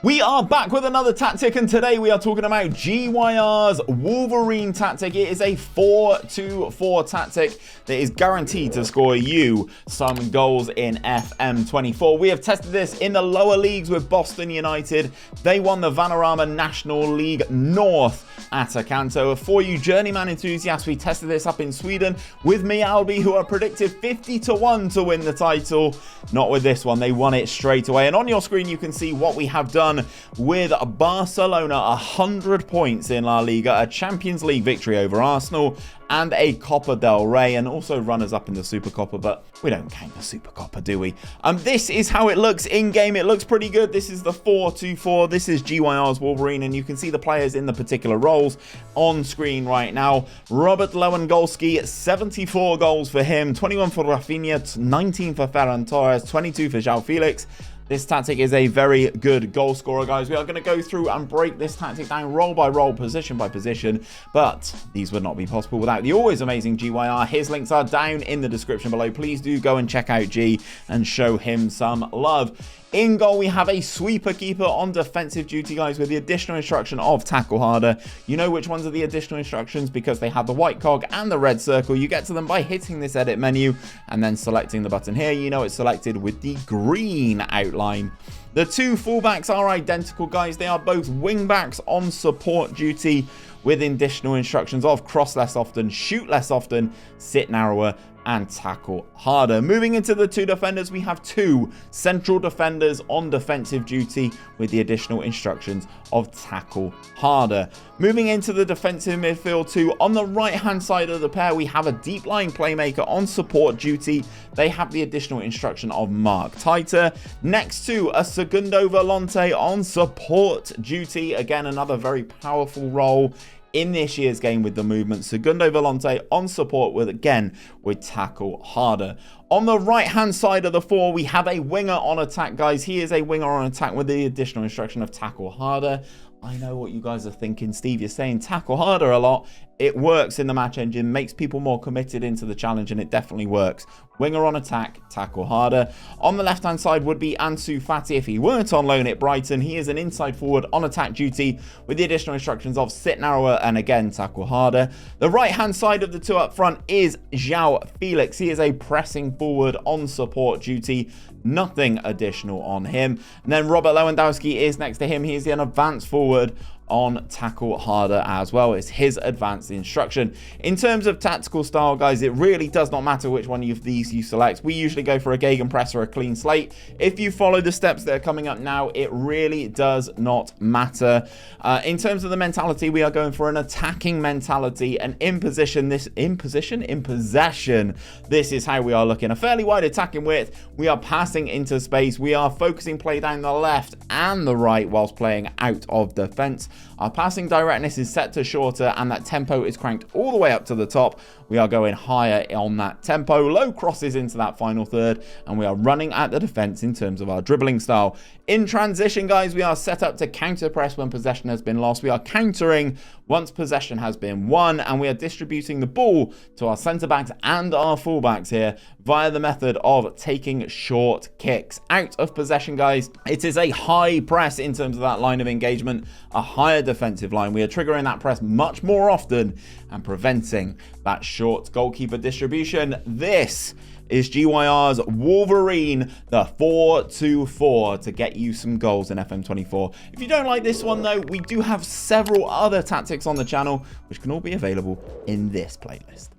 We are back with another tactic, and today we are talking about GYR's Wolverine tactic. It is a 4-2-4 tactic that is guaranteed to score you some goals in FM24. We have tested this in the lower leagues with Boston United. They won the Vanarama National League North at Acanto. For you journeyman enthusiasts, we tested this up in Sweden with 𝘼𝙗𝙤𝙪, who are predicted 50-1 to win the title. Not with this one, they won it straight away. And on your screen you can see what we have done with Barcelona. 100 points in La Liga, a Champions League victory over Arsenal, and a Copa del Rey, and also runners up in the Super Copa, but we don't count the Super Copa, do we? This is how it looks in game. It looks pretty good. This is the 4-2-4. This is GYR's Wolverine, and you can see the players in the particular roles on screen right now. Robert Lewandowski, 74 goals for him, 21 for Rafinha, 19 for Ferran Torres, 22 for João Felix. This tactic is a very good goal scorer, guys. We are going to go through and break this tactic down role by role, position by position, but these would not be possible without the always amazing GYR. His links are down in the description below. Please do go and check out G and show him some love. In goal, we have a sweeper keeper on defensive duty, guys, with the additional instruction of tackle harder. You know which ones are the additional instructions because they have the white cog and the red circle. You get to them by hitting this edit menu and then selecting the button here. You know it's selected with the green outline. The two fullbacks are identical, guys. They are both wingbacks on support duty with additional instructions of cross less often, shoot less often, sit narrower, and tackle harder. Moving into the two defenders, we have two central defenders on defensive duty with the additional instructions of tackle harder. Moving into the defensive midfield two, on the right hand side of the pair, we have a deep line playmaker on support duty. They have the additional instruction of mark tighter. Next to a segundo volante on support duty. Again, another very powerful role in this year's game with the movement. Segundo volante on support with tackle harder. On the right hand side of the four, we have a winger on attack, guys. He is a winger on attack with the additional instruction of tackle harder. I know what you guys are thinking. Steve, you're saying tackle harder a lot. It works in the match engine, makes people more committed into the challenge, and it definitely works. Winger on attack, tackle harder. On the left-hand side would be Ansu Fati if he weren't on loan at Brighton. He is an inside forward on attack duty with the additional instructions of sit narrower and again tackle harder. The right-hand side of the two up front is João Felix. He is a pressing forward on support duty. Nothing additional on him. And then Robert Lewandowski is next to him. He is an advanced forward on tackle harder as well. It's his advanced instruction. In terms of tactical style, guys, it really does not matter which one of these you select. We usually go for a gegenpress or a clean slate. If you follow the steps that are coming up now, it really does not matter. In terms of the mentality, we are going for an attacking mentality, and in possession, this is how we are looking. A fairly wide attacking width. We are passing into space. We are focusing play down the left and the right whilst playing out of defense. Our passing directness is set to shorter, and that tempo is cranked all the way up to the top. We are going higher on that tempo, low crosses into that final third, and we are running at the defense in terms of our dribbling style. In transition, guys, we are set up to counter press when possession has been lost. We are countering once possession has been won, and we are distributing the ball to our centre backs and our fullbacks here via the method of taking short kicks out of possession, guys. It is a high press in terms of that line of engagement, a higher defensive line. We are triggering that press much more often and preventing that short goalkeeper distribution. This is GYR's Wolverine, the 4-2-4, to get you some goals in FM24. If you don't like this one, though, we do have several other tactics on the channel, which can all be available in this playlist.